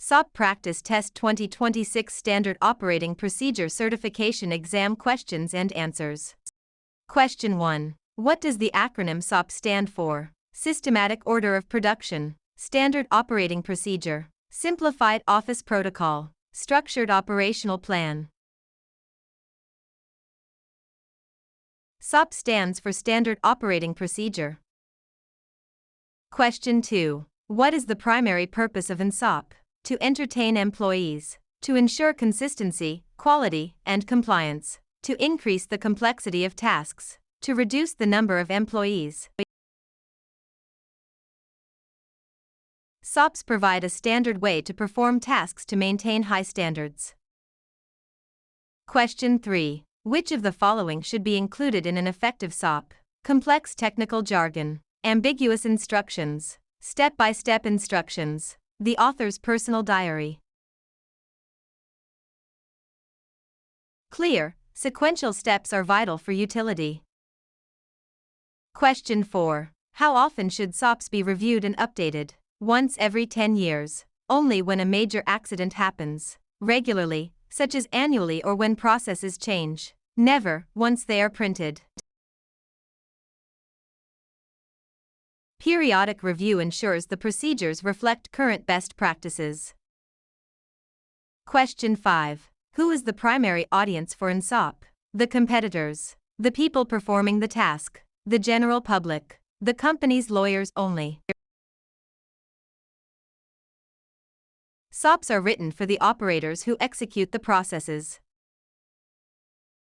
SOP Practice Test 2026 Standard Operating Procedure Certification Exam Questions and Answers. Question 1. What does the acronym SOP stand for? Systematic Order of Production, Standard Operating Procedure, Simplified Office Protocol, Structured Operational Plan. SOP stands for Standard Operating Procedure. Question 2. What is the primary purpose of an SOP? To entertain employees, to ensure consistency, quality, and compliance, to increase the complexity of tasks, to reduce the number of employees. SOPs provide a standard way to perform tasks to maintain high standards. Question 3. Which of the following should be included in an effective SOP? Complex technical jargon, ambiguous instructions, step-by-step instructions, the author's personal diary. Clear, sequential steps are vital for utility. Question 4. How often should SOPs be reviewed and updated? Once every 10 years, only when a major accident happens. Regularly, such as annually or when processes change. Never, once they are printed. Periodic review ensures the procedures reflect current best practices. Question 5. Who is the primary audience for an SOP? The competitors, the people performing the task, the general public, the company's lawyers only. SOPs are written for the operators who execute the processes.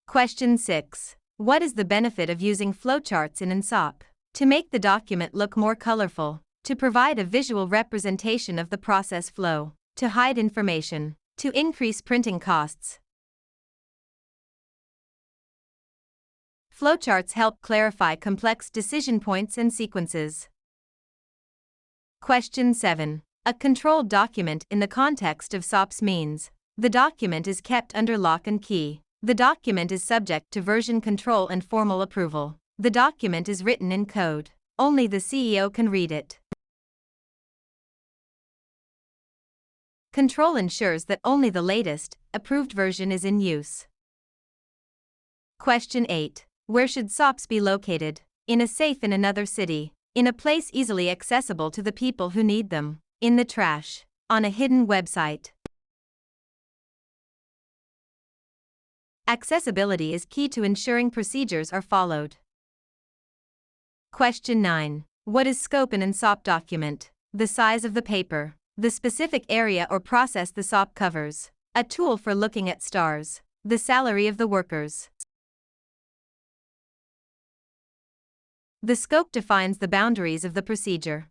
Question 6. What is the benefit of using flowcharts in an SOP? To make the document look more colorful, to provide a visual representation of the process flow, to hide information, to increase printing costs. Flowcharts help clarify complex decision points and sequences. Question 7. A controlled document in the context of SOPs means the document is kept under lock and key. The document is subject to version control and formal approval. The document is written in code. Only the CEO can read it. Control ensures that only the latest, approved version is in use. Question 8. Where should SOPs be located? In a safe in another city. In a place easily accessible to the people who need them. In the trash. On a hidden website. Accessibility is key to ensuring procedures are followed. Question 9. What is scope in an SOP document? The size of the paper, the specific area or process the SOP covers, a tool for looking at stars, the salary of the workers. The scope defines the boundaries of the procedure.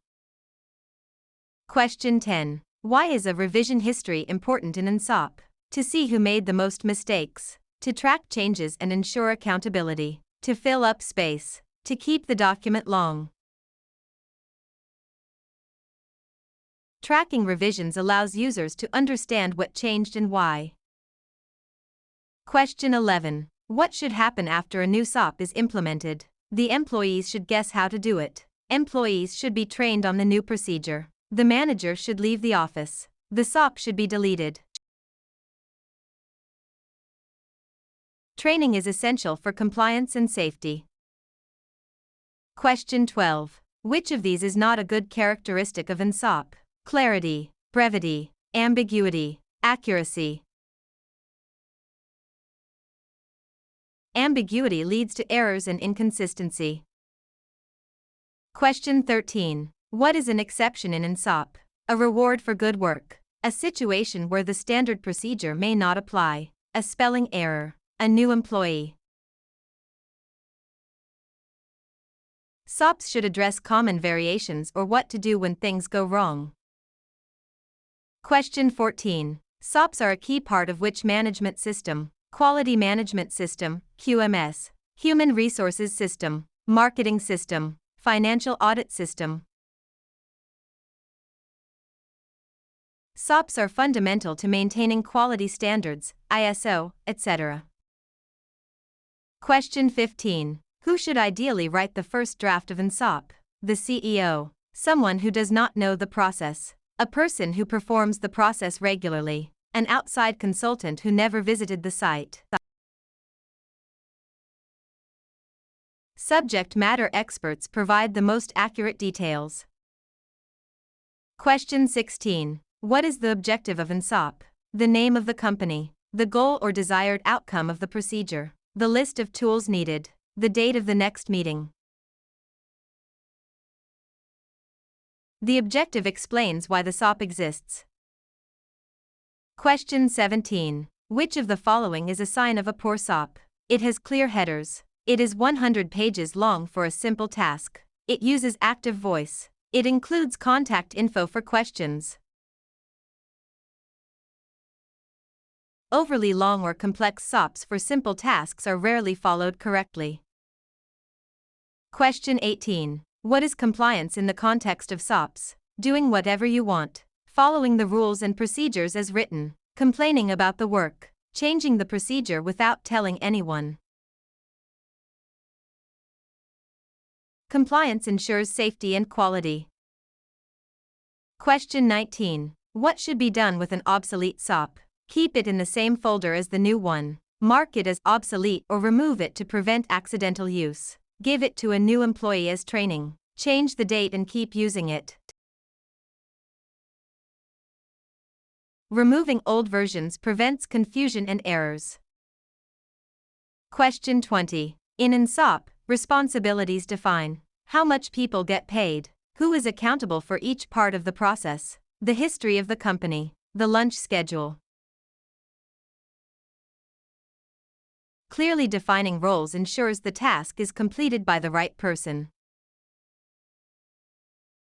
Question 10. Why is a revision history important in an SOP? To see who made the most mistakes, to track changes and ensure accountability, to fill up space, to keep the document long. Tracking revisions allows users to understand what changed and why. Question 11. What should happen after a new SOP is implemented? The employees should guess how to do it. Employees should be trained on the new procedure. The manager should leave the office. The SOP should be deleted. Training is essential for compliance and safety. Question 12. Which of these is not a good characteristic of an SOP? Clarity, brevity, ambiguity, accuracy. Ambiguity leads to errors and inconsistency. Question 13. What is an exception in an SOP? A reward for good work. A situation where the standard procedure may not apply. A spelling error. A new employee. SOPs should address common variations or what to do when things go wrong. Question 14. SOPs are a key part of which management system? Quality Management System, QMS, Human Resources System, Marketing System, Financial Audit System. SOPs are fundamental to maintaining quality standards, ISO, etc. Question 15. Who should ideally write the first draft of an SOP? The CEO. Someone who does not know the process. A person who performs the process regularly. An outside consultant who never visited the site. Subject matter experts provide the most accurate details. Question 16. What is the objective of an SOP? The name of the company, the goal or desired outcome of the procedure, the list of tools needed, the date of the next meeting. The objective explains why the SOP exists. Question 17. Which of the following is a sign of a poor SOP? It has clear headers. It is 100 pages long for a simple task. It uses active voice. It includes contact info for questions. Overly long or complex SOPs for simple tasks are rarely followed correctly. Question 18. What is compliance in the context of SOPs? Doing whatever you want, following the rules and procedures as written, complaining about the work, changing the procedure without telling anyone. Compliance ensures safety and quality. Question 19. What should be done with an obsolete SOP? Keep it in the same folder as the new one. Mark it as obsolete or remove it to prevent accidental use. Give it to a new employee as training. Change the date and keep using it. Removing old versions prevents confusion and errors. Question 20. In an SOP, responsibilities define how much people get paid, who is accountable for each part of the process, the history of the company, the lunch schedule. Clearly defining roles ensures the task is completed by the right person.